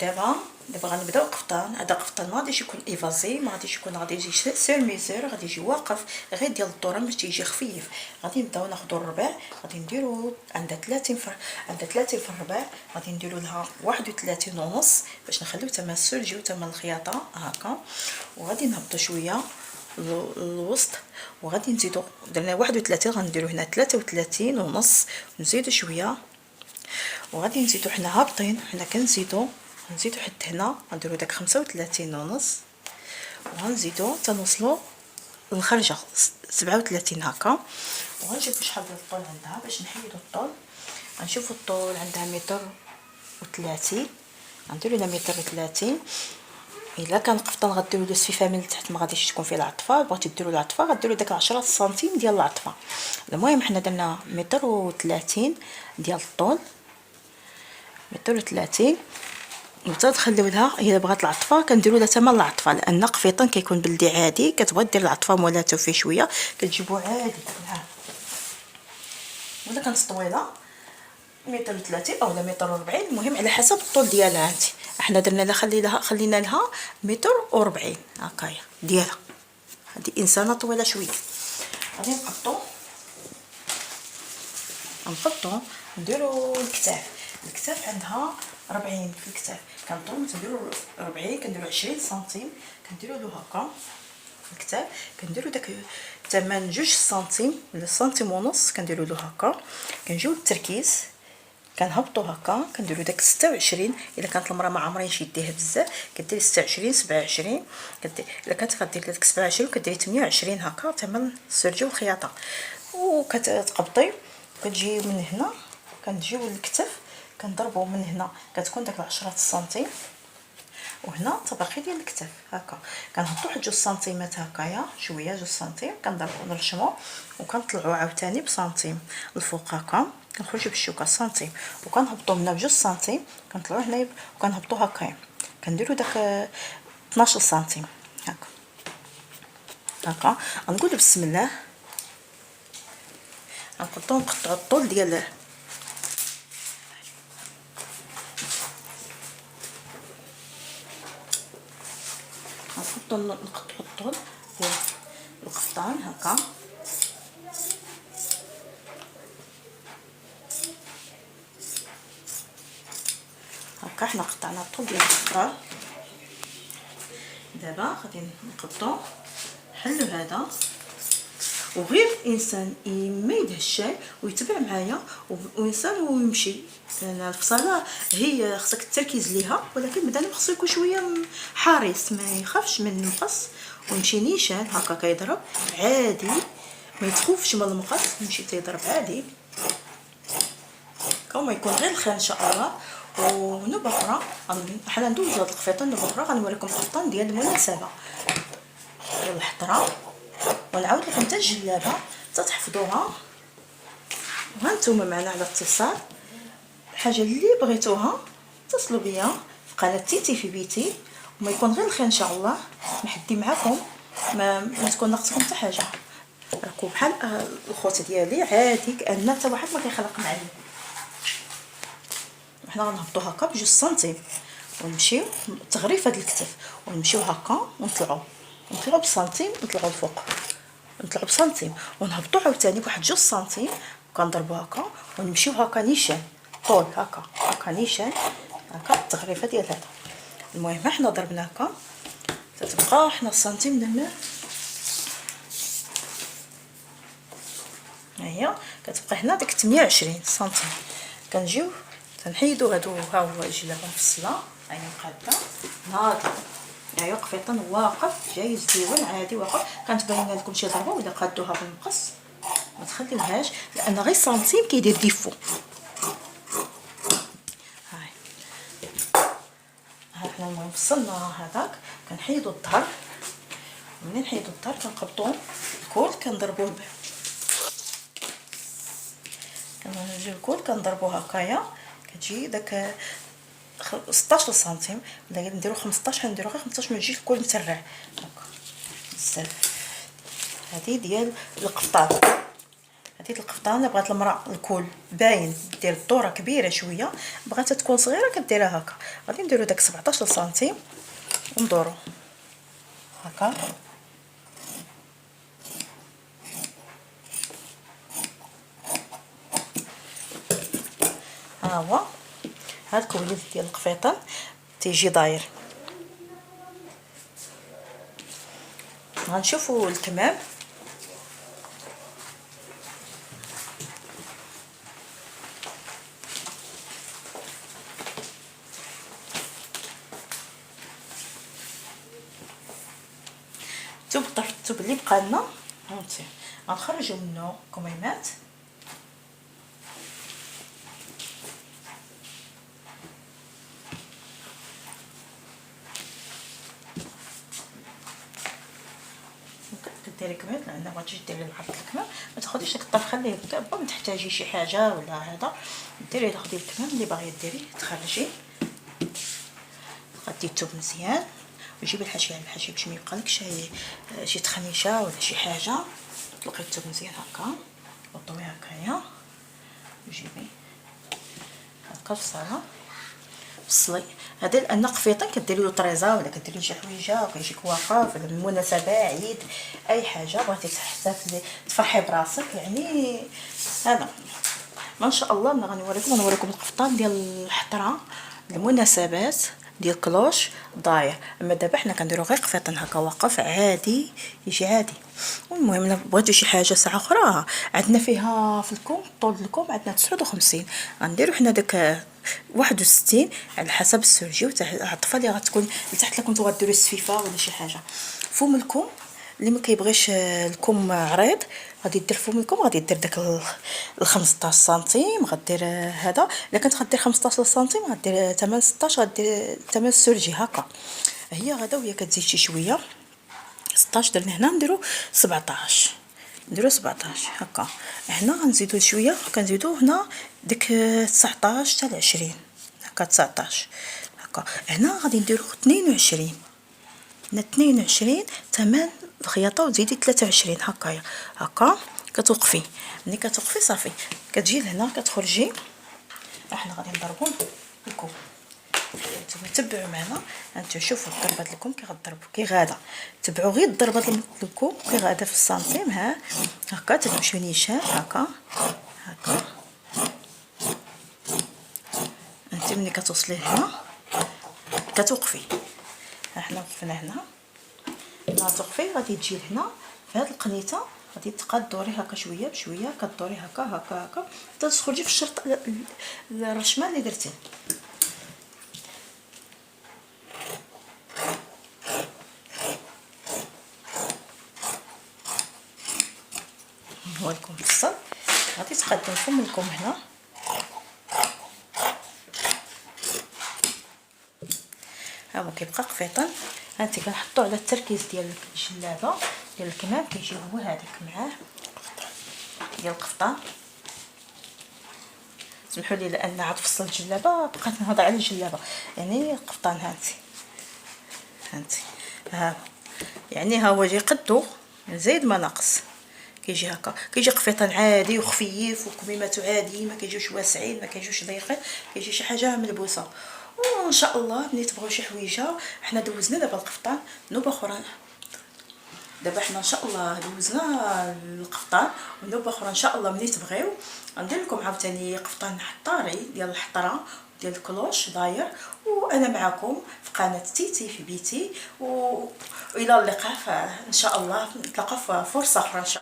دابا غنبداو القفطان. هذا القفطان ما غاديش يكون ايفازي، ما غاديش يكون، غادي يجي سير ميزور، غادي يجي واقف غير ديال الدوره باش تيجي خفيف. غادي نبداو ناخذ الربع، غادي نديرو عندها 30 في الربع، غادي نديرو لها 31 ونص باش نخليو تما السولجي وتما الخياطه هكا. وغادي نهبطو شويه الوسط، وغادي نزيدو، درنا 31 غنديرو هنا 33 ونص، نزيدو شويه، وغادي نزيدو حنا هابطين، حنا كنزيدو حتى هنا غنديرو داك 35 ونص، وغنزيدو تنوصلو للخرجه 37 هكا. وغنشوفو شحال ديال الطول عندها باش نحيدو الطول. غنشوفو الطول عندها متر و30، غنديرو هنا متر و30. الا كان قفطان غديروا له السفيفه من التحت، ما غاديش تكون فيه العطفه، بغيتو ديروا العطفه غديروا داك 10 سنتيم ديال العطفه. المهم حنا درنا متر و30 ديال الطول، متر و30، وتدخلوا لها الا بغات العطفه كنديروا لها تما العطفه، لان قفيطان كيكون بلدي عادي كتبغي دير العطفه مولاتو فيه شويه كتجيبو عادي بحال ولا كانت طويله متر و30 اولا متر و40، المهم على حسب الطول ديالها. انت احنا درنا لها خلينا لها متر و40 هكايا ديالها. هذه انسانه طويله شويه. غادي نقطو نديرو الكتاف عندها 40 في الكتاف، كنطولو تنديرو 40، كنديرو 20 سنتيم، كنديرو له هكا في الكتاف، كنديرو داك تمن 2 سنتيم ولا سنتيم ونص، كنديرو له هكا. كنجيو للتركيز كنهبطو هكا، كنديرو داك 26. الا كانت المراه ما عمرينش يديها بزاف كديري 26 27، الا كانت غدير داك 27 كديري 28 هكا تما السرجه والخياطه. وكتقبطي كتجي من هنا، كنجيو للكتف كنضربو من هنا كتكون داك 10 سنتيم، وهنا تباقي ديال الكتف هكا كنهبطو واحد 2 سنتيمات هكايا شويه 2 سنتيم، كنضربو نرشمو وكنطلعو عاوتاني بسنتيم الفوق هكا، كنخرجو بالشوكه سنتيم وكنهبطو هنا ب2 سنتيم، كنطلعو هنا وكنهبطو هكايا، كنديرو داك 12 سنتيم هكا. غنقولو بسم الله، غنقطعو الطول ديال نقطعو الطول ديال القفطان هكا. هكا حنا قطعنا الطول ديال القفطان. دابا غادي نقطعو نحلو هذا، وغير الانسان ما يدهش الشاي ويتبع معايا وينسان ويمشي، لان الفصاله هي خصك التركيز ليها، ولكن مادام خصو يكون شويه حريص ما يخافش من المقص ويمشي نيشان هكا كيضرب عادي، ما يتخوفش من المقص، يمشي تيضرب عادي كما يكون غير الخير ان شاء الله. ونوبه اخرى حنا ندوزو هاد القفيطان، نوبه اخرى غنوريكم القفطان ديال المناسبه ديال الحضره، ونعاود لكم حتى الجلابه تتحفظوها. وهانتوما معنا على اتصال، الحاجه اللي بغيتوها اتصلوا بيا في قناه تيتي في بيتي، وما يكون غير الخير ان شاء الله، محدي معكم ما تكون ناقصكم حتى حاجه، راكم بحال الخوت ديالي عادي كأن حتى واحد ما كيخلق معايا. حنا غنهبطو هكا ب2 سنتيم ونمشيو تغريف هاد الكتف، ونمشيو هكا ونطلعو بسنتيم، نطلعو الفوق نطلعو بسنتيم ونهبطو عاوتاني بواحد 2 سنتيم، كنضربو هكا ونمشيو هكا نيشان طول هكا نيشان هكا التغريفه ديال هذا. المهم حنا ضربنا هكا تتبقى حنا السنتيم ديالنا، ها هي كتبقى هنا ديك 28 سنتيم. كنجيو تنحيدو هادو، ها هو الجلابه مفصله، ها هي مقاده ناضي، ها هي قفيطان واقف جاي زوين عادي واقف. كانت باينه لكم شي ضربه ولا قادوها بالمقص ما تخليوهاش، لان غير سنتيم كيدير ديفو. هاي حنا المهم فصلنا هذاك، كنحيدو الظهر، منين نحيدو الظهر كنقبطو الكول كنضربوه كنجيو الكول كنضربوه هكايا، كتجي داك 16 سنتيم، ولا نديرو 15 نديرو غير 15 ما يجيش الكول مترع هكا بزاف. هذه ديال القفطان، هذه القفطان بغات المراه الكول باين دير الدوره كبيره شويه، بغاتها تكون صغيره كديرها هكا. غادي نديرو داك 17 سنتيم وندورو هكا. ها هو هاد الكويز ديال القفيطان تيجي داير. غنشوفوا الكمام. الثوب اللي بقى لنا هانتي غنخرجوا منه كميمات. كديري كمام لان ما تجي ديري العرض الكمام، ما تاخذيش داك الطرف، خليه دابا ما تحتاجي شي حاجه ولا هذا، ديري تاخدي الكمام اللي باغيه ديري تخرجي. غادي الثوب مزيان وجيبي الحاشيه باش ما يبقالكش شي تخنيشه ولا شي حاجه. طلقي الثوب مزيان هكا وطوي هكايا وجيبي هكا بصاله فصلي. هذا لان قفيطه كديري له طريزه ولا كديري له شي حويجه وكيجيك واقف ولا مناسبه عيد اي حاجه بغيتي تحتفلي تفرحي براسك يعني. هذا ما شاء الله انا غنوريكم القفطان ديال الحطره المناسبات ديال كلوش داير. اما دابا حنا كنديرو غير قفيطان هكا واقف عادي يجي عادي. والمهم الا بغيتو شي حاجه ساعه اخرى عندنا فيها في الكم طول الكم عندنا 59 غنديرو حنا داك 61 على حسب السرجي وتاع العطفه اللي غتكون لتحت. لكم نتو غديروا السفيفه ولا شي حاجه فوم الكم اللي ما كيبغيش الكم عريض غادي دير فوم الكم غادي دير داك 15 سنتيم غدير هذا. الا كنت غدير 15 سنتيم غدير 8 16 غدير 8 السرجي هكا. هي غدا وهي كتزيد شي شويه 16 درنا هنا نديرو 17 نديرو 17 هكا. هنا غنزيدو شويه كنزيدو هنا ديك 19 حتى ل 20 هكا 19 هكا. هنا غادي نديرو 22 هنا 22 8 الخياطه وتزيدي 23 هكايا هكا. كتوقفي ملي كتوقفي صافي كتجي لهنا كتخرجي. احنا غادي نضربو الكم نتوما تبعوا معنا. انتو شوفوا الضربات لكم كي غضربوا كي غادا تبعوا غير الضربات لكم كي غادا في السنتيم. ها هكا تمشيو نيشان هكا هكا. انت ملي كتوصلي هنا كتوقفي. احنا وقفنا هنا توقفي غادي تجي لهنا في هاد القنيته غادي تبقى دوري هكا شويه بشويه كدوري هكا هكا هكا حتى تخرجي في الشرط الرشمه اللي درتي. نوريكم الفصل غادي تقدم فم لكم هنا. ها هو كيبقى قفيطان. هانتي كنحطو على التركيز ديال الجلابه ديال الكمام كيجي هو هذاك معاه ديال القفطان. سمحوا لي لان عاد فصل الجلابه بقيت نهضر على الجلابه يعني القفطان. هانتي ها يعني ها هو جاي قدو زايد ما ناقص كيجي هكا. كيجي قفيطان عادي وخفيف وكميماتو عادي ما كيجيوش واسعين ما كيجيوش ضيقين كيجي شي حاجه ملبوسه. وان شاء الله ملي تبغيو شي حويجه حنا دوزنا دابا القفطان نوبه اخرى. دابا حنا ان شاء الله دوزنا القفطان ونوبه اخرى ان شاء الله ملي تبغيو غندير لكم عاوتاني قفطان حطاري ديال الحطره ديال الكلوش داير. وانا معكم في قناه تيتي في بيتي والى اللقاء ان شاء الله. نتلاقاو في فرصه اخرى ان شاء الله.